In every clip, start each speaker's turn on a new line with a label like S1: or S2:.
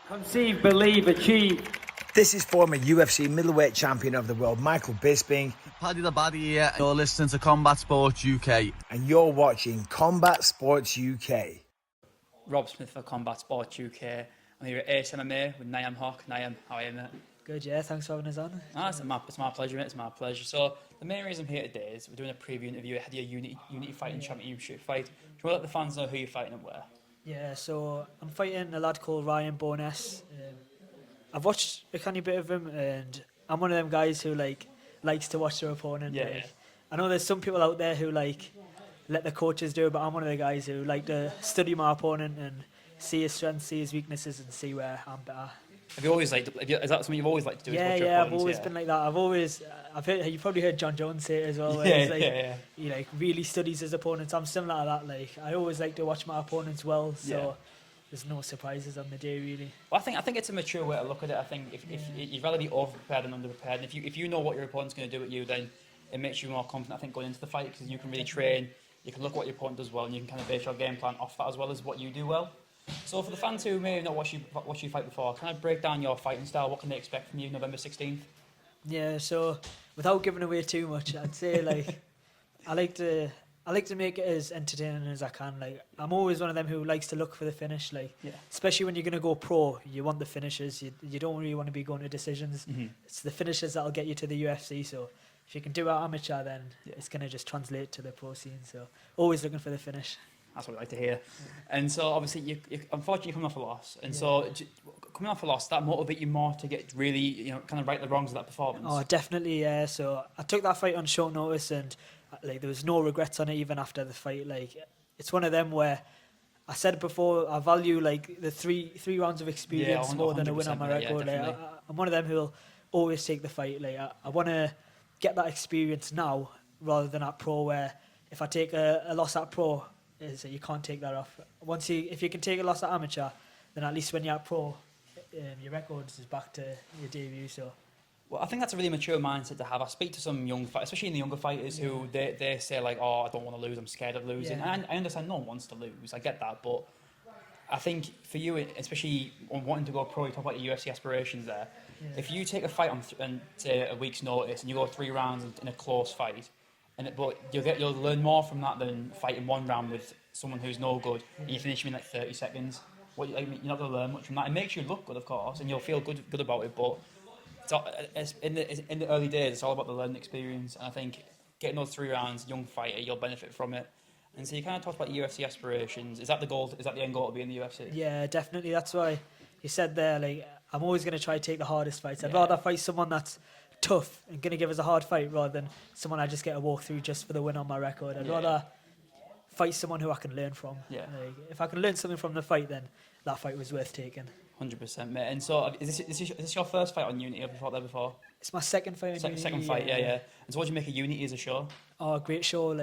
S1: Conceive, believe, achieve.
S2: This is former UFC middleweight champion of the world, Michael Bisping.
S3: Paddy the Baddy here. You're listening to Combat Sports UK.
S2: And you're watching Combat Sports UK.
S4: Rob Smith for Combat Sports UK. I'm here at Ace MMA with Nayem Hoque. Nayem, how are you, mate?
S5: Good, yeah. Thanks for having us on.
S4: It's my pleasure, mate. It's my pleasure. So the main reason I'm here today is we're doing a preview interview ahead of your Unity Fighting Championship fight. Do you want to let the fans know who you're fighting and where?
S5: Yeah, so I'm fighting a lad called Ryan Bowness. I've watched a tiny bit of him, and I'm one of them guys who likes to watch their opponent.
S4: Yeah.
S5: I know there's some people out there who let the coaches do it, but I'm one of the guys who like to study my opponent and see his strengths, see his weaknesses, and see where I'm better.
S4: Have you always liked? Is that something you've always liked to do?
S5: Yeah, I've always been like that. I've heard, you probably heard John Jones say it as well. Where he really studies his opponents. I'm similar to that. Like I always like to watch my opponents well, so there's no surprises on the day really.
S4: Well, I think it's a mature way to look at it. I think if you'd rather be over-prepared than under-prepared, and if you know what your opponent's going to do at you, then it makes you more confident. I think going into the fight because you can really train. You can look at what your opponent does well, and you can kind of base your game plan off that as well as what you do well. So for the fans who may not watch you fight before, can I break down your fighting style? What can they expect from you November 16th?
S5: Yeah, so without giving away too much, I'd say I like to make it as entertaining as I can. Like I'm always one of them who likes to look for the finish. Especially when you're gonna go pro, you want the finishes. You don't really want to be going to decisions. Mm-hmm. It's the finishes that'll get you to the UFC. So if you can do it amateur, then it's gonna just translate to the pro scene. So always looking for the finish.
S4: That's what we like to hear. And so obviously you unfortunately coming off a loss, and so coming off a loss, that motivate you more to get really kind of right the wrongs of that performance.
S5: Oh, definitely, yeah. So I took that fight on short notice, and there was no regrets on it even after the fight. It's one of them where I said before I value the three rounds of experience more than a win on my record. I'm one of them who'll always take the fight. I want to get that experience now rather than at pro, where if I take a loss at pro, so you can't take that off. If you can take a loss at amateur, then at least when you're at pro, your records is back to your debut. So,
S4: well, I think that's a really mature mindset to have. I speak to some young fighters, especially in the younger fighters, who they say oh, I don't want to lose, I'm scared of losing. And I understand no one wants to lose. I get that, but I think for you, especially on wanting to go pro, you talk about your UFC aspirations there. Yeah. If you take a fight on say a week's notice and you go 3 rounds in a close fight. But you'll learn more from that than fighting one round with someone who's no good and you finish him in 30 seconds. You're not going to learn much from that. It makes you look good, of course, and you'll feel good about it. But in the early days, it's all about the learning experience. And I think getting those 3 rounds, young fighter, you'll benefit from it. And so you kind of talked about UFC aspirations. Is that the goal? Is that the end goal to be in the UFC?
S5: Yeah, definitely. That's why you said there. I'm always going to try to take the hardest fights. I'd rather fight someone that's tough and going to give us a hard fight rather than someone I just get a walk through just for the win on my record. I'd rather fight someone who I can learn from. Yeah. If I can learn something from the fight, then that fight was worth taking.
S4: 100%, mate. And so is this your first fight on Unity, or have you fought there before?
S5: It's my second fight on Unity.
S4: Second fight, yeah. And so what do you make of Unity as a show?
S5: Oh, great show.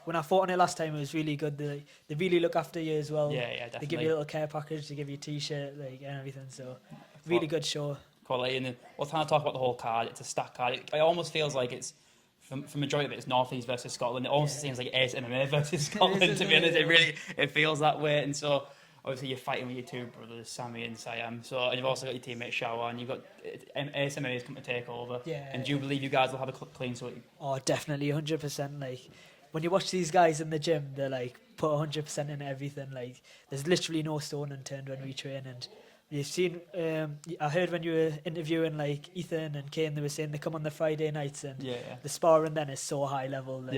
S5: When I fought on it last time, it was really good. They really look after you as well.
S4: Yeah, definitely.
S5: They give you a little care package, they give you a t-shirt, and everything. So really good show.
S4: Quality, and then we'll kind of talk about the whole card. It's a stacked card. It almost feels like it's, for majority of it, it's North East versus Scotland. It almost seems like Ace MMA versus Scotland, to be honest. It feels that way. And so, obviously, you're fighting with your 2 brothers, Sammy and Siam. So, and you've also got your teammate Shawa, and you've got Ace MMA's come to take over. Yeah. And do you believe you guys will have a clean sweep?
S5: Oh, definitely, 100%. When you watch these guys in the gym, they're put 100% in everything. There's literally no stone unturned when we train. And you've seen, I heard when you were interviewing Ethan and Kane, they were saying they come on the Friday nights and the sparring then is so high level.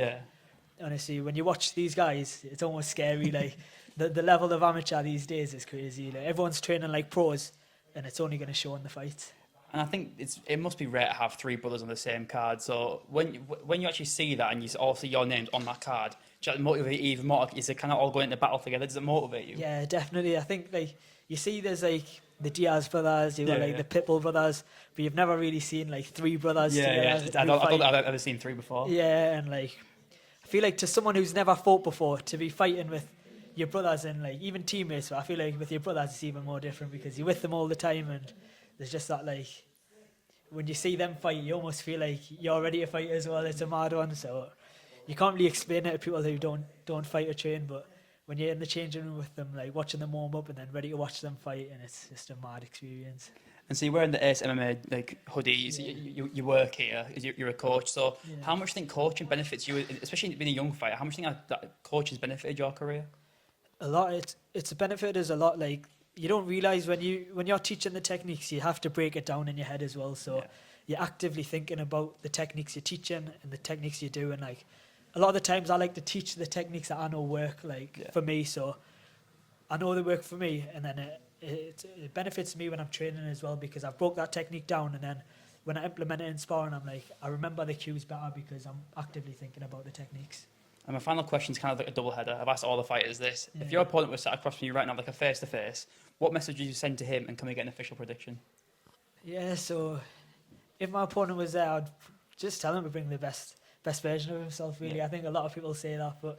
S5: Honestly, when you watch these guys, it's almost scary. The level of amateur these days is crazy. Everyone's training like pros, and it's only going to show in the fight.
S4: And I think it must be rare to have 3 brothers on the same card. So when you actually see that and you all see your names on that card, does that motivate you even more? Is it kind of all going into battle together? Does it motivate you?
S5: Yeah, definitely. I think you see there's the Diaz brothers, you've got the Pitbull brothers, but you've never really seen 3 brothers together.
S4: I don't think I've ever seen 3 before.
S5: Yeah, and I feel to someone who's never fought before, to be fighting with your brothers and even teammates, but I feel with your brothers it's even more different because you're with them all the time, and there's just that when you see them fight, you almost feel you're ready to fight as well. It's a mad one, so you can't really explain it to people who don't fight or train, but when you're in the changing room with them, like watching them warm up and then ready to watch them fight, and it's just a mad experience.
S4: And so you're wearing the Ace MMA like hoodies.
S5: Yeah.
S4: You work here. You're a coach. So
S5: Yeah.
S4: how much do you think coaching benefits you, especially being a young fighter? How much do you think that coaching's benefited your career?
S5: A lot. It's a benefit is a lot. Like you don't realize when you're teaching the techniques, you have to break it down in your head as well. So
S4: Yeah.
S5: you're actively thinking about the techniques you're teaching and the techniques you do. And like a lot of the times, I like to teach the techniques that I know work for me. So I know they work for me, and then it benefits me when I'm training as well, because I've broke that technique down, and then when I implement it in sparring, I'm like, I remember the cues better because I'm actively thinking about the techniques.
S4: And my final question is kind of like a double header. I've asked all the fighters this.
S5: Yeah.
S4: If your opponent was sat across from you right now, like a face-to-face, what message would you send to him, and can we get an official prediction?
S5: Yeah, so if my opponent was there, I'd just tell him to bring the best version of himself. Really,
S4: Yeah.
S5: I think a lot of people say that, but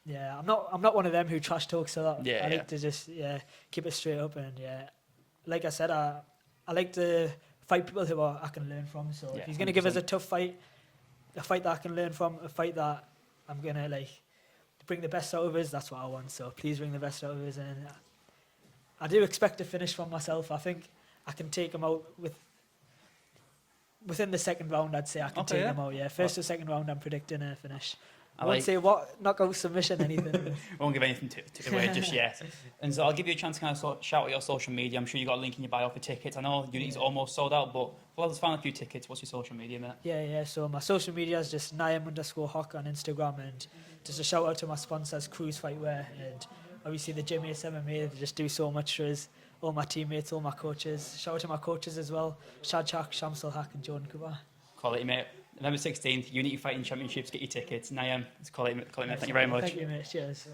S5: yeah, I'm not one of them who trash talks a lot.
S4: Yeah,
S5: I like to just keep it straight up, and like I said, I like to fight people who I can learn from. So
S4: Yeah,
S5: if he's gonna give us
S4: 100%.
S5: a tough fight, a fight that I can learn from, a fight that I'm gonna like bring the best out of us, that's what I want. So please bring the best out of us, and I do expect a finish from myself. I think I can take him out within the second round. I'd say I can
S4: Okay,
S5: take
S4: yeah.
S5: him out. Yeah, first or second round, I'm predicting a finish. I
S4: I
S5: won't
S4: like-
S5: say what knockout submission anything.
S4: Won't give anything to away just yet. And so I'll give you a chance to kind of shout out your social media. I'm sure you got a link in your bio for tickets. I know Unity's almost sold out, but for us find a few tickets. What's your social media, mate?
S5: Yeah. So my social media is just Nayem_Hoque on Instagram, and just a shout out to my sponsors, Cruise Fightwear, and obviously the Gym Ace MMA. They just do so much for us. All my teammates, all my coaches. Shout out to my coaches as well, Shad Chak, Shamsul Haq, and Jordan Cooper.
S4: Quality, mate. November 16th, Unity Fighting Championships. Get your tickets. Nayem, it's quality, mate. Thank you very much.
S5: Thank you, mate. Cheers.